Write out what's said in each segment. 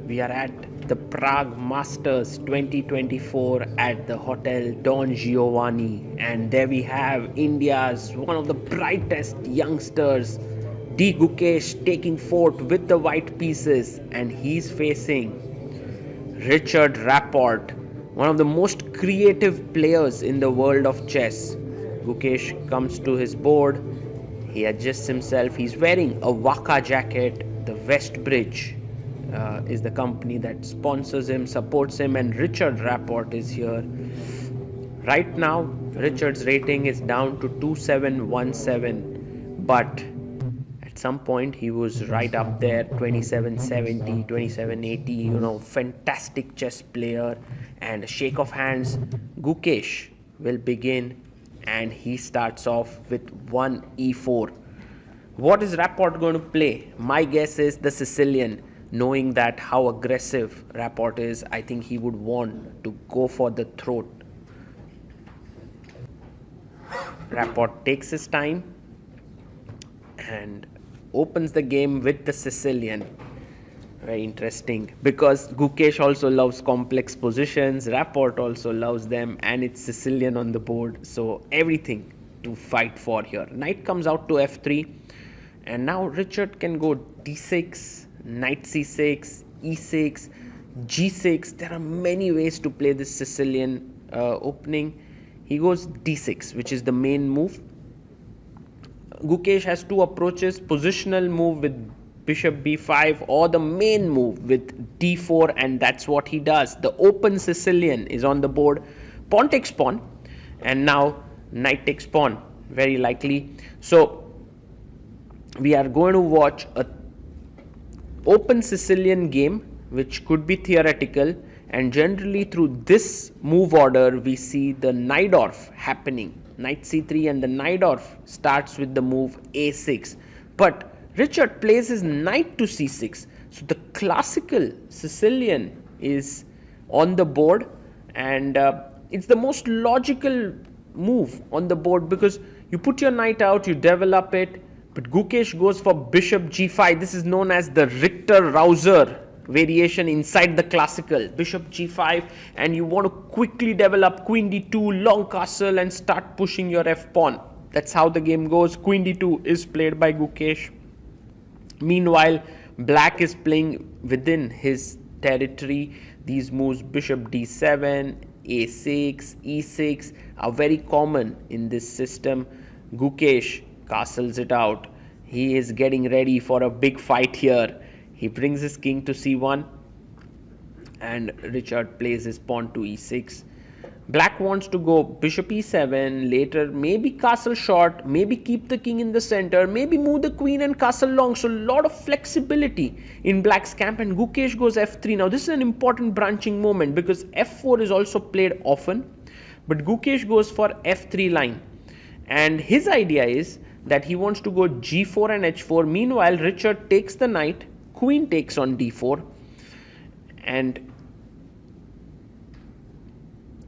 We are at the Prague Masters 2024 at the Hotel Don Giovanni, and there we have India's one of the brightest youngsters, Gukesh, taking fort with the white pieces, and he's facing Rauzer Rapport, one of the most creative players in the world of chess. Gukesh comes to his board, he adjusts himself, he's wearing a Waka jacket. The West Bridge is the company that sponsors him, supports him, and Rauzer Rapport is here. Right now, Richard's rating is down to 2717, but at some point he was right up there, 2770, 2780, fantastic chess player. And a shake of hands, Gukesh will begin, and he starts off with 1 e4. What is Rapport going to play? My guess is the Sicilian. Knowing that how aggressive Rapport is, I think he would want to go for the throat. Rapport takes his time and opens the game with the Sicilian. Very interesting, because Gukesh also loves complex positions, Rapport also loves them, and it's Sicilian on the board, so everything to fight for here. Knight comes out to f3, and now Richard can go d6, knight c6, e6, g6. There are many ways to play this Sicilian opening. He goes d6, which is the main move. Gukesh has two approaches: positional move with bishop b5, or the main move with d4, and that's what he does. The open Sicilian is on the board. Pawn takes pawn, and now knight takes pawn, very likely. So we are going to watch a open Sicilian game, which could be theoretical, and generally through this move order we see the Najdorf happening. Knight c3, and the Najdorf starts with the move a6, but Richard plays his knight to c6, so the classical Sicilian is on the board, and it's the most logical move on the board, because you put your knight out, you develop it, but Gukesh goes for bishop g5. This is known as the Rauzer variation inside the classical. Bishop g5, and you want to quickly develop queen d2, long castle, and start pushing your f-pawn. That's how the game goes. Queen d2 is played by Gukesh. Meanwhile, black is playing within his territory. These moves, bishop d7, a6, e6, are very common in this system. Gukesh castles it out. He is getting ready for a big fight here. He brings his king to c1, and Richard plays his pawn to e6. Black wants to go bishop e7, later maybe castle short, maybe keep the king in the center, maybe move the queen and castle long. So a lot of flexibility in black's camp, and Gukesh goes f3. Now this is an important branching moment, because f4 is also played often, but Gukesh goes for f3 line, and his idea is that he wants to go g4 and h4. Meanwhile, Richard takes the knight, queen takes on d4, and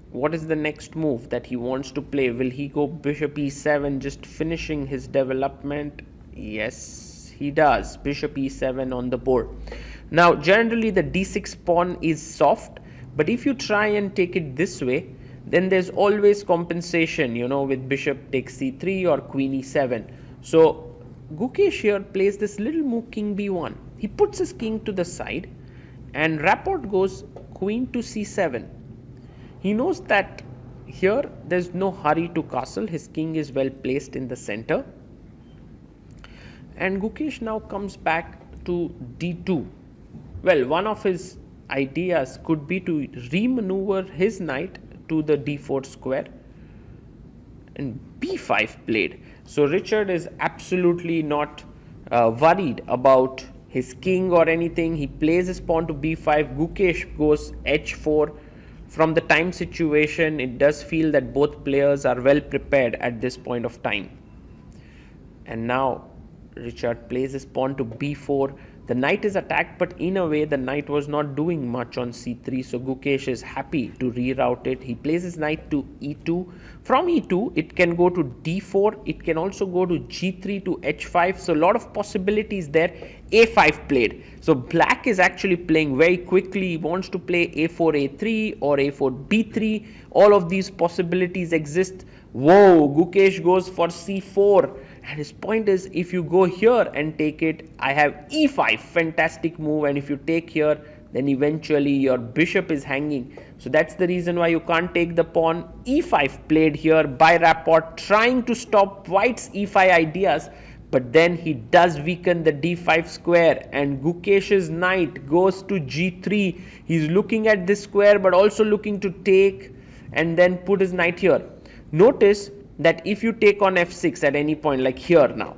what is the next move that he wants to play? Will he go bishop e7, just finishing his development? Yes, he does. Bishop e7 on the board. Now, generally the d6 pawn is soft, but if you try and take it this way, then there's always compensation, with bishop takes c3 or queen e7. So Gukesh here plays this little move, king b1. He puts his king to the side, and Rapport goes queen to c7. He knows that here there's no hurry to castle. His king is well placed in the center. And Gukesh now comes back to d2. Well, one of his ideas could be to remaneuver his knight to the d4 square, and b5 played. So Richard is absolutely not worried about his king or anything. He plays his pawn to b5. Gukesh goes h4. From the time situation, it does feel that both players are well prepared at this point of time. And now Richard plays his pawn to b4. The knight is attacked, but in a way the knight was not doing much on c3, so Gukesh is happy to reroute it. He plays his knight to e2. From e2 it can go to d4, it can also go to g3 to h5, so a lot of possibilities there. a5 played, so black is actually playing very quickly. He wants to play a4 a3 or a4 b3. All of these possibilities exist. Whoa, Gukesh goes for c4, and his point is, if you go here and take it, I have e5, fantastic move, and if you take here, then eventually your bishop is hanging. So that's the reason why you can't take the pawn. e5 played here by Rapport, trying to stop white's e5 ideas, but then he does weaken the d5 square, and Gukesh's knight goes to g3. He's looking at this square, but also looking to take and then put his knight here. Notice that if you take on f6 at any point, like here now,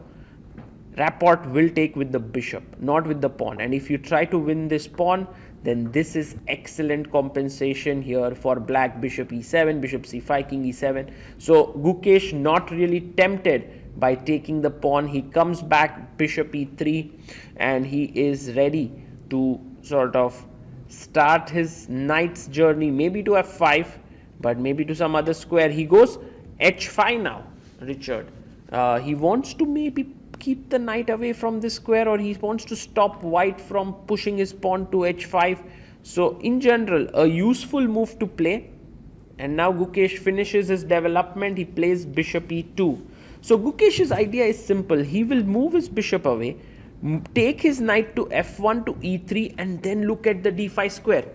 Rapport will take with the bishop, not with the pawn. And if you try to win this pawn, then this is excellent compensation here for black. Bishop e7, bishop c5, king e7. So Gukesh not really tempted by taking the pawn. He comes back, bishop e3, and he is ready to sort of start his knight's journey, maybe to f5, but maybe to some other square. He goes h5 now, Richard. He wants to maybe keep the knight away from this square, or he wants to stop white from pushing his pawn to h5. So in general, a useful move to play. And now Gukesh finishes his development. He plays bishop e2. So Gukesh's idea is simple. He will move his bishop away, take his knight to f1 to e3, and then look at the d5 square.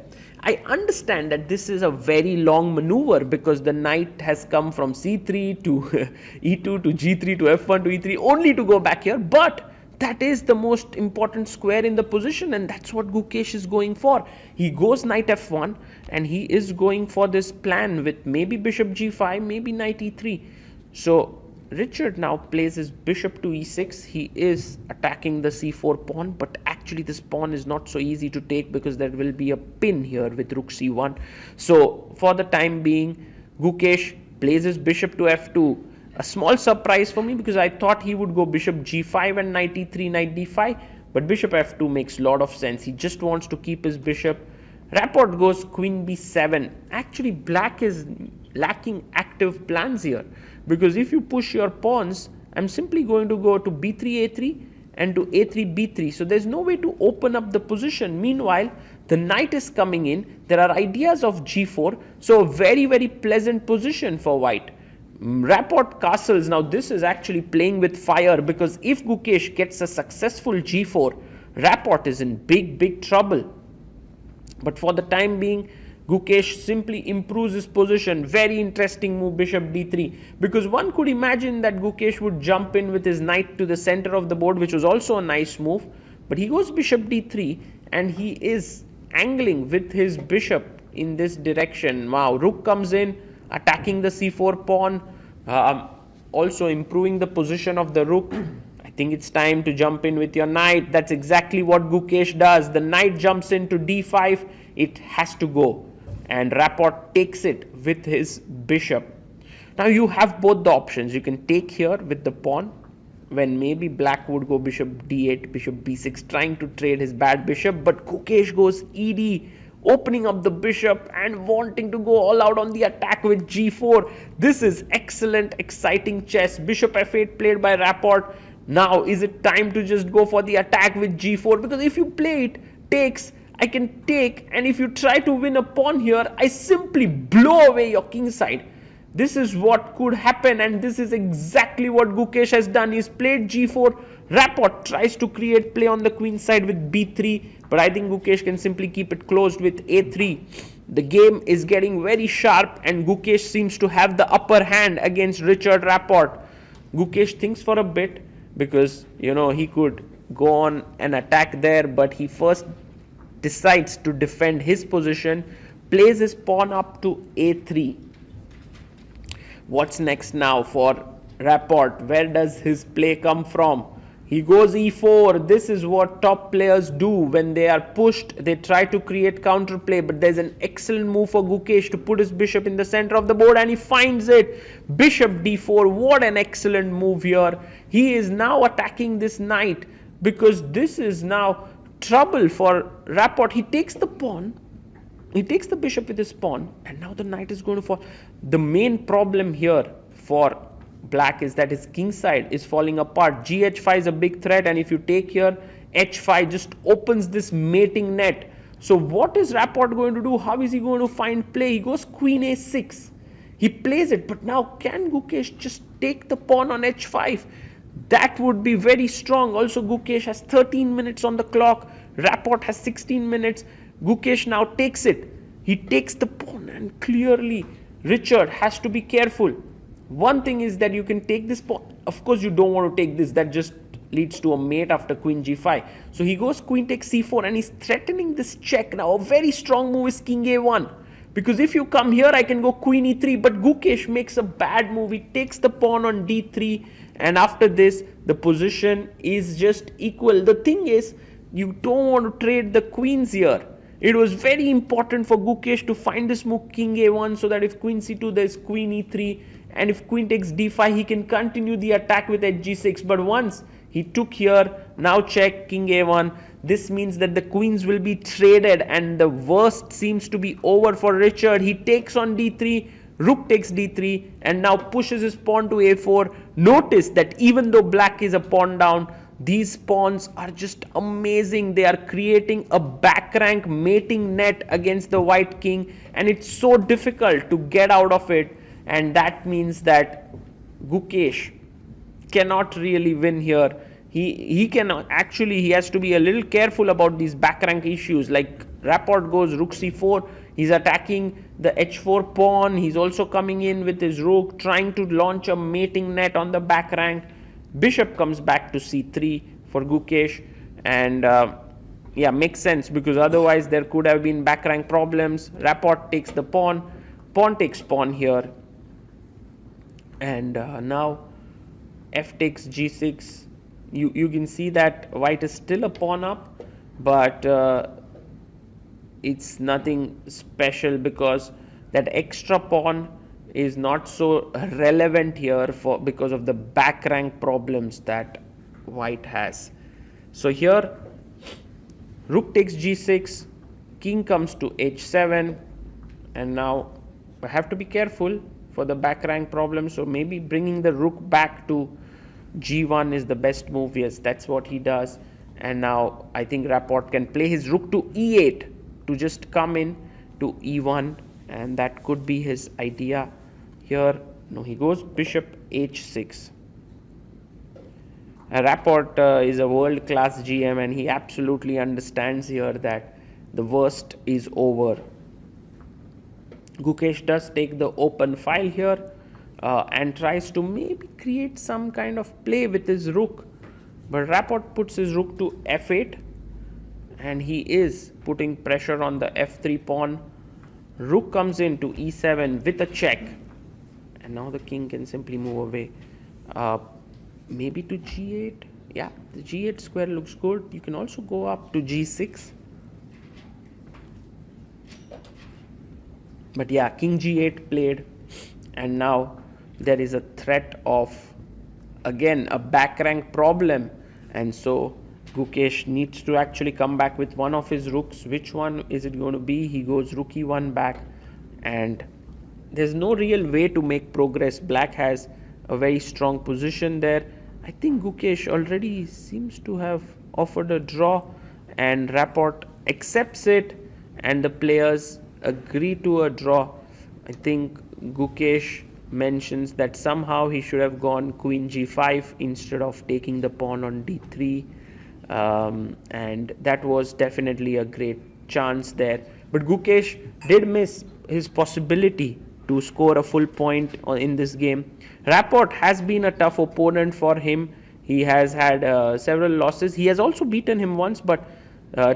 I understand that this is a very long maneuver because the knight has come from c3 to e2 to g3 to f1 to e3 only to go back here, but that is the most important square in the position, and that's what Gukesh is going for. He goes knight f1, and he is going for this plan with maybe bishop g5, maybe knight e3. So Richard now plays his bishop to e6. He is attacking the c4 pawn, but actually this pawn is not so easy to take because there will be a pin here with rook c1. So for the time being, Gukesh plays his bishop to f2. A small surprise for me because I thought he would go bishop g5 and knight e3, knight d5, but bishop f2 makes a lot of sense. He just wants to keep his bishop. Rapport goes queen b7. Actually, black is lacking active plans here, because if you push your pawns, I'm simply going to go to b3 a3 and to a3 b3, so there's no way to open up the position. Meanwhile, the knight is coming in, there are ideas of g4, so a very pleasant position for white. Rapport castles. Now this is actually playing with fire, because if Gukesh gets a successful g4, Rapport is in big trouble. But for the time being, Gukesh simply improves his position. Very interesting move, bishop d3, because one could imagine that Gukesh would jump in with his knight to the center of the board, which was also a nice move, but he goes bishop d3 and he is angling with his bishop in this direction. Wow, rook comes in, attacking the c4 pawn, also improving the position of the rook. I think it's time to jump in with your knight. That's exactly what Gukesh does. The knight jumps into d5, it has to go, and Rapport takes it with his bishop. Now you have both the options. You can take here with the pawn, when maybe black would go bishop d8, bishop b6, trying to trade his bad bishop, but Gukesh goes ed, opening up the bishop and wanting to go all out on the attack with g4. This is excellent, exciting chess. Bishop f8 played by Rapport. Now is it time to just go for the attack with g4? Because if you play it, takes, I can take, and if you try to win a pawn here, I simply blow away your king side. This is what could happen, and this is exactly what Gukesh has done. He's played g4. Rapport tries to create play on the queen side with b3, but I think Gukesh can simply keep it closed with a3. The game is getting very sharp, and Gukesh seems to have the upper hand against Richard Rapport. Gukesh thinks for a bit, because he could go on an attack there, but he first decides to defend his position, plays his pawn up to a3. What's next now for Rapport? Where does his play come from? He goes e4. This is what top players do. When they are pushed, they try to create counterplay, but there's an excellent move for Gukesh to put his bishop in the center of the board, and he finds it. Bishop d4. What an excellent move here. He is now attacking this knight, because this is now trouble for Rapport. He takes the pawn. He takes the bishop with his pawn, and now the knight is going to fall. The main problem here for black is that his king side is falling apart. Gh5 is a big threat, and if you take here, h5 just opens this mating net. So what is Rapport going to do? How is he going to find play? He goes queen a6. He plays it, but now can Gukesh just take the pawn on h5? That would be very strong. Also, Gukesh has 13 minutes on the clock. Rapport has 16 minutes. Gukesh now takes it. He takes the pawn, and clearly Richard has to be careful. One thing is that you can take this pawn. Of course, you don't want to take this. That just leads to a mate after queen g5. So he goes queen takes c4, and he's threatening this check. Now, a very strong move is king a1. Because if you come here, I can go queen e3. But Gukesh makes a bad move. He takes the pawn on d3. And after this, the position is just equal. The thing is, you don't want to trade the queens here. It was very important for Gukesh to find this move king a1, so that if queen c2, there's queen e3. And if queen takes d5, he can continue the attack with hg6. But once he took here, now check, king a1. This means that the queens will be traded, and the worst seems to be over for Richard. He takes on d3. Rook takes d3 and now pushes his pawn to a4. Notice that even though black is a pawn down, these pawns are just amazing. They are creating a back rank mating net against the white king, and it's so difficult to get out of it. And that means that Gukesh cannot really win here. He cannot. Actually, he has to be a little careful about these back rank issues. Like Rapport goes rook c4. He's attacking the h4 pawn. He's also coming in with his rook, trying to launch a mating net on the back rank. Bishop comes back to c3 for Gukesh. And yeah, makes sense, because otherwise there could have been back rank problems. Rapport takes the pawn. Pawn takes pawn here. And now f takes g6. You can see that white is still a pawn up, but it's nothing special, because that extra pawn is not so relevant here because of the back rank problems that white has. So here rook takes g6, king comes to h7, and now I have to be careful for the back rank problem. So maybe bringing the rook back to g1 is the best move. Yes, that's what he does. And now I think Rapport can play his rook to e8 to just come in to e1, and that could be his idea here. No, he goes bishop h6. Rapport is a world-class GM, and he absolutely understands here that the worst is over. Gukesh does take the open file here and tries to maybe create some kind of play with his rook. But Rapport puts his rook to f8, and he is putting pressure on the f3 pawn. Rook comes into e7 with a check, and now the king can simply move away. Maybe to g8. Yeah, the g8 square looks good. You can also go up to g6. But yeah, king g8 played, and now there is a threat of, again, a back rank problem, and so Gukesh needs to actually come back with one of his rooks. Which one is it going to be? He goes rook e1 back, and there's no real way to make progress. Black has a very strong position there. I think Gukesh already seems to have offered a draw, and Rapport accepts it, and the players agree to a draw. I think Gukesh mentions that somehow he should have gone queen g5 instead of taking the pawn on d3, and that was definitely a great chance there. But Gukesh did miss his possibility to score a full point in this game. Rapport has been a tough opponent for him. He has had several losses. He has also beaten him once, but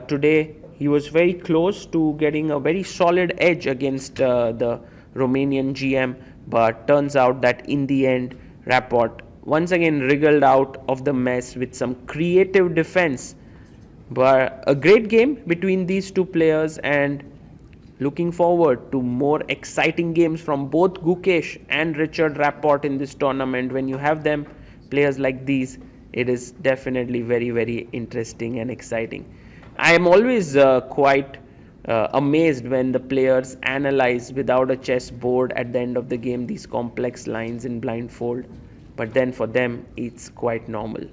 today he was very close to getting a very solid edge against the Romanian GM. But turns out that in the end, Rapport once again wriggled out of the mess with some creative defense. But a great game between these two players, and looking forward to more exciting games from both Gukesh and Richard Rapport in this tournament. When you have them, players like these, it is definitely very, very interesting and exciting. I am always quite amazed when the players analyze without a chess board at the end of the game these complex lines in blindfold, but then for them it's quite normal.